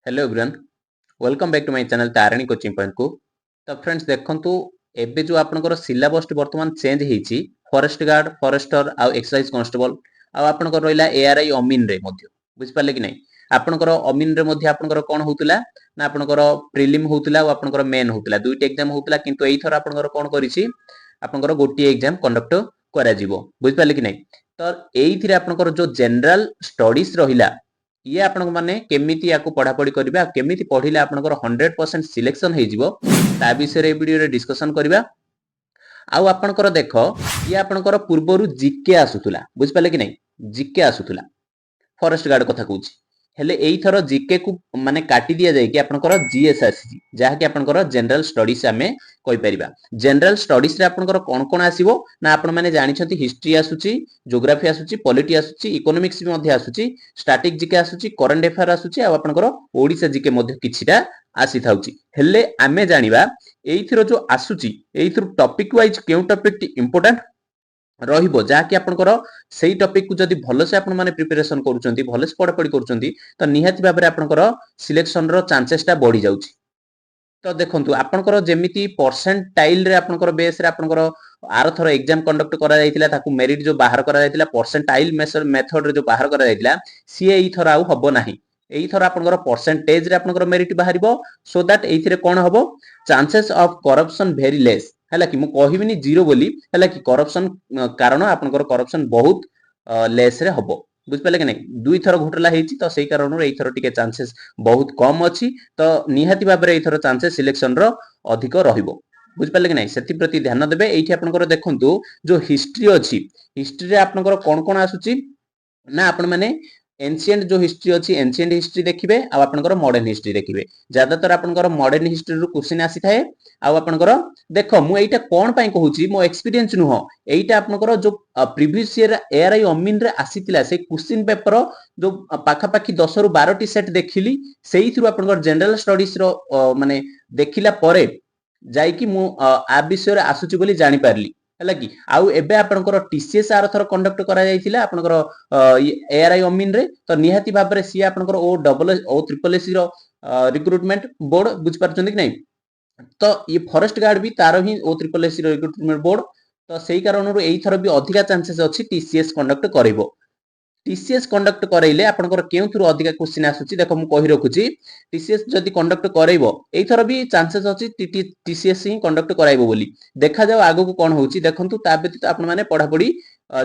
Hello everyone welcome back to my channel Tarini coaching point को। तो friends देखंतु एबे जो आपनकर सिलेबस वर्तमान चेंज हेची फॉरेस्ट गार्ड फॉरेस्टर आ एक्सरसाइज कांस्टेबल आ आपनकर रहिला एआरआई अमीन रे मध्य बुझ पाले कि नै आपनकर अमीन रे मध्य आपनकर कोन होतुला ना आपनकर प्रीलिम होतुला आ आपनकर मेन होतुला दुईटा एग्जाम होतुला किंतु एई थर आपनकर कोन करिछि आपनकर गोटी एग्जाम कंडक्ट करा जिवो बुझ पाले कि नै। तो एई थिरे आपनकर जो जनरल स्टडीज रहिला ये आपण माने केमिति याकू पढ़ापढ़ी करिबा केमिति पढ़िले आपनकर 100% सिलेक्शन हे जिवो ता विषय रे वीडियो रे डिस्कशन करिबा। आउ आपनकर देखो ये आपनकर पूर्वरु जीके आसुतुला बुझ पाले कि नै जीके आसुतुला फॉरेस्ट गार्ड कथा कहूची हेले एई थरो जीके को माने काटी दिया जाय कि आपनकर जीएस आसी जहा कि आपनकर जनरल स्टडीज हमें कहि परिबा। जनरल स्टडीज रे आपनकर कोन कोन आसीबो ना आपण माने जानि छथि हिस्ट्री आसुची ज्योग्राफी आसुची पॉलिटी आसुची इकोनॉमिक्स भी मध्ये आसुची स्टैटिक जीके आसुची करंट अफेयर आसुची आ आपनकर ओडिसा जीके मध्ये किछिटा आसी थाउची हेले आमे जानिबा एई थरो जो आसुची एई थरो टॉपिक वाइज केउ टॉपिक इंपोर्टेंट रहिबो जहा कि आपनकर सेही टॉपिक को जदी भलो से आपण माने प्रिपरेशन करूचंती भलो से पढापढी करूचंती तो निहाती भाबरे आपनकर सिलेक्शन रो चांसेस ता बढ़ी जाउची। तो देखंतु आपनकर जेमिति परसेंटाइल रे आपनकर बेस रे आपनकर आर थरो एग्जाम कंडक्ट करा जायतिला ताकू मेरिट जो बाहर करा जायतिला परसेंटाइल मेथड रे जो बाहर करा जायतिला सी एई थरो आउ हबो नाही एई थरो आपनकर परसेंटेज रे आपनकर मेरिट बाहरिबो सो दैट एइथिरे कोन हबो chances of corruption very less हैला कि मु कहिबिनी जीरो बोली हैला कि करप्शन कारण आपनकर करप्शन बहुत लेस रे हबो बुझ पाले कि नै दुई थरो घोटला हेची तो सेही कारण रे एई थरो टिके चांसेस बहुत कम अछि तो निहाती भाबरे एई थरो चांसेस सिलेक्शन रो अधिक रहिबो बुझ पाले कि नै सेति प्रति ध्यान देबे। एइठी आपनकर देखंतु जो हिस्ट्री अछि हिस्ट्री रे आपनकर कोन कोन आसुची ना आपण माने एंशिएंट जो हिस्ट्री अछि एंशिएंट हिस्ट्री देखिबे आ आपनकर मॉडर्न हिस्ट्री देखिबे ज्यादातर आपनकर मॉडर्न हिस्ट्री रो क्वेश्चन आसी थाए आ आपनकर देखो मु एइटा कोन पई कहूची मो एक्सपीरियंस नुह एइटा आपनकर जो प्रीवियस ईयर एआरआई अमीन रे आसीतिला से क्वेश्चन पेपर जो पाखा पाखी 10 रु 12 टी सेट देखिली सेही थ्रू आपनकर जनरल स्टडीज रो माने देखिला परे जाई कि मु आ विषय रे आसुची बोली जानि पारली हैला कि आउ एबे आपनकर टीसीएस आर थरो कंडक्ट करा जायतिला आपनकर एआरआई अमीन रे तो निहाती भाबरे सी आपनकर O double O triple S रो रिक्रूटमेंट बोर्ड बुझ पारछन कि नै तो ये फॉरेस्ट गार्ड भी तारो ही ओ ट्रिपल एस रो रिक्रूटमेंट बोर्ड तो सेही कारण रो एई थरो भी अधिका चांसेस अछि टीसीएस कंडक्ट करइबो टीसीएस कंडक्ट करैले आपनकर केउ थ्रू अधिका क्वेश्चन आसुची देखो मु कहि रखुची टीसीएस जदी कंडक्ट करइबो एई थरो भी चांसेस अछि टीसीएस ही कंडक्ट कराइबो बोली देखा जाओ आगो को कोन होउची देखंतु ता व्यतीत आपण माने पढापढी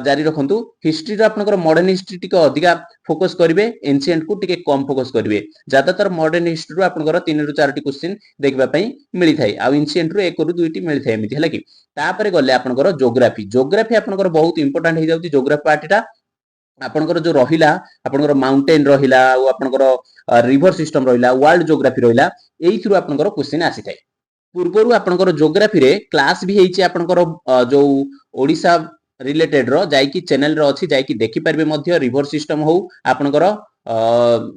जारी रखंतु हिस्ट्री रो आपनकर मॉडर्न हिस्ट्री टिके अधिका फोकस करिवे एंशिएंट को टिके कम फोकस करिवे ज्यादातर मॉडर्न हिस्ट्री रो आपनकर 3 रु 4 टी क्वेश्चन देखबा पई मिली थाई आ एंशिएंट रो 1 रु 2 टी मिली थाई एमिति हला कि तापरे गले आपनकर ज्योग्राफी ज्योग्राफी आपनकर बहुत इंपोर्टेंट हे जाउती ज्योग्राफी पार्टीटा आपनकर जो रहिला आपनकर माउंटेन रहिला ओ आपनकर रिवर सिस्टम रहिला वर्ल्ड ज्योग्राफी रहिला एई थ्रू आपनकर क्वेश्चन आसी थाई पूर्वरु आपनकर ज्योग्राफी रे क्लास भी हेची आपनकर जो ओडिसा रिलेटेड रो जाई कि चैनल रो अछि जाई कि देखि परबे मध्य रिवर सिस्टम हो आपनकर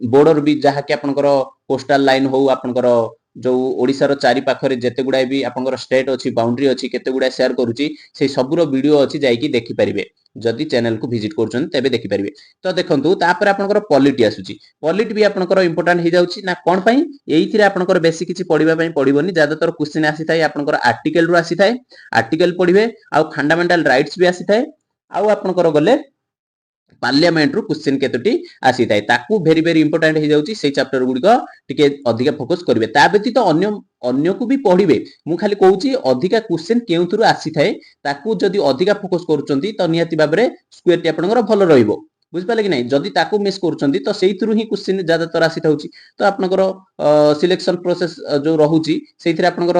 बॉर्डर भी जहा कि आपनकर कोस्टल लाइन हो आपनकर जो ओडिसा रो चारि पाखरे जते गुडा भी आपनकर स्टेट अछि बाउंड्री अछि केते गुडा शेयर करूची से सब रो वीडियो अछि जाई कि देखि परिबे जदी चैनल को विजिट करछन तबे देखि परिबे। तो देखंतु तापर आपनकर पॉलिटी आसुची पॉलिटी भी आपनकर इंपोर्टेंट हे जाउची ना कोन पई एइथिरे आपनकर बेसी किछि पढिबा पई पडिबोनी ज्यादातर क्वेश्चन आसी थाई आपनकर आर्टिकल रो आसी थाई आर्टिकल पढिबे आ फंडामेंटल राइट्स भी आसी थाई आ आपनकर गले पार्लियामेंट रो क्वेश्चन केतोटी आसी थाई ताकू वेरी वेरी इंपोर्टेंट हे जाउची से चैप्टर गुडी को टिके अधिका फोकस करिवे ता व्यतीत अन्य अन्य को भी पढिबे मु खाली कहूची अधिका क्वेश्चन केउ थ्रू आसी थाई ताकू जदी अधिका फोकस करूचंती तो निहाती बाबरे स्क्वायर टी आपनकर भलो रहिबो बुझ पाले कि नै जदी ताकू मिस करूचंती तो सेही थ्रू ही क्वेश्चन ज्यादातर आसी थाउची तो आपनकर सिलेक्शन प्रोसेस जो रहुची सेहिथरे आपनकर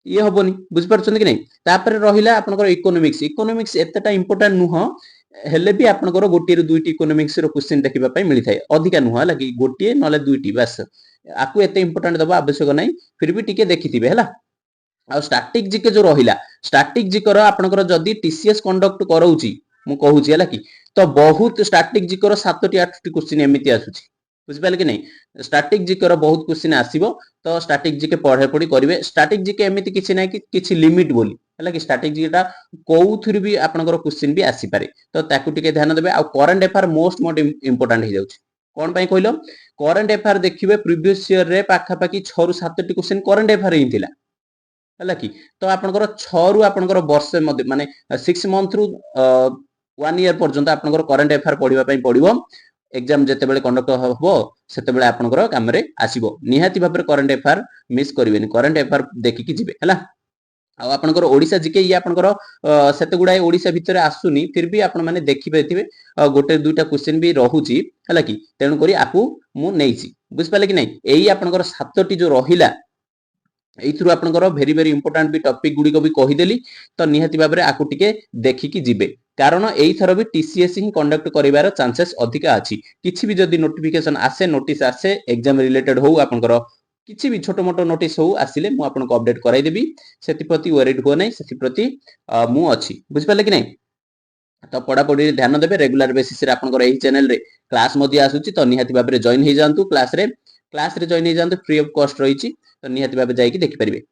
ये हबोनी बुझ पारछन कि नै तापर रहिला आपनकर इकोनॉमिक्स इकोनॉमिक्स एतटा इंपोर्टेंट नुह हेले भी आपनकर गोटी रो दुईटी इकोनॉमिक्स रो क्वेश्चन देखिबा पई मिली थाए अधिका नुह लागि गोटी नले दुईटी बस आकु एते इंपोर्टेंट दबा आवश्यक नै फिर भी टिके देखिथिबे हला। आ स्टैटिक जीके जो रहिला स्टैटिक जीकर आपनकर जदी टीसीएस कंडक्ट करौची मु कहूची हला कि तो बहुत स्टैटिक जीकर 7 टी 8 टी क्वेश्चन एमिति आसुची बुझ पाले कि नै स्टैटिक जीकर बहुत क्वेश्चन आसीबो तो स्टैटिक जीके पढे पढी करिवे स्टैटिक जीके एमिति किछि नै कि किछि लिमिट बोली हला कि स्टैटिक जीटा कोउ थ्रू भी आपनकर क्वेश्चन भी आसी पारे तो ताकू टिके ध्यान देबे आ करंट अफेयर मोस्ट इंपोर्टेंट हे जाउची कोन पई कहलो करंट अफेयर देखिबे प्रीवियस ईयर रे पाखा पाखी 6 रु 7 टी क्वेश्चन करंट अफेयर ही थिला हला कि तो आपनकर 6 रु आपनकर वर्ष मध्ये माने 6 मंथ रु 1 ईयर पर्यंत आपनकर करंट अफेयर पढिबा पई पडिबो एग्जाम जते बेले कंडक्ट हबो सेते बेले आपनकर काम रे आसीबो निहाती भाबरे करंट अफेयर मिस करिवेनी करंट अफेयर देखि कि जिवे हला आ आपनकर ओडिसा जिके ये आपनकर सेते गुडा ओडिसा भितर आसुनी फिर भी आपण माने देखि बेथिबे गोटे दुटा क्वेश्चन भी रहुची हला कि तेनु करी आपु मु नेइची बुझ पाले कि नै एई आपनकर 7टी जो रहिला एइथुरु आपनकर भेरी भेरी इंपोर्टेंट भी टॉपिक गुडी को भी कहि देली तो निहाती भाबरे आकु टिके देखि कि जिवे कारण एई थरो भी टीसीएस ही कंडक्ट करिवार चांसेस अधिका अछि किछि भी जदी नोटिफिकेशन आसे नोटिस आसे एग्जाम रिलेटेड हो आपनकर किछि भी छोटो मोटो नोटिस हो आसिले मु आपनको अपडेट कराई देबी सेति प्रति वरीड हो नै सेति प्रति मु अछि बुझ पाले कि नै तो पढ़ा पढ़ी ध्यान देबे रेगुलर बेसिस रे आपनकर एही चैनल रे क्लास मध्ये आसुची तो निहाती भाबरे जॉइन हे जानतु क्लास रे जॉइन हे जानतु फ्री ऑफ कॉस्ट रहिची तो निहाती भाबे जाई कि देखि परिबे।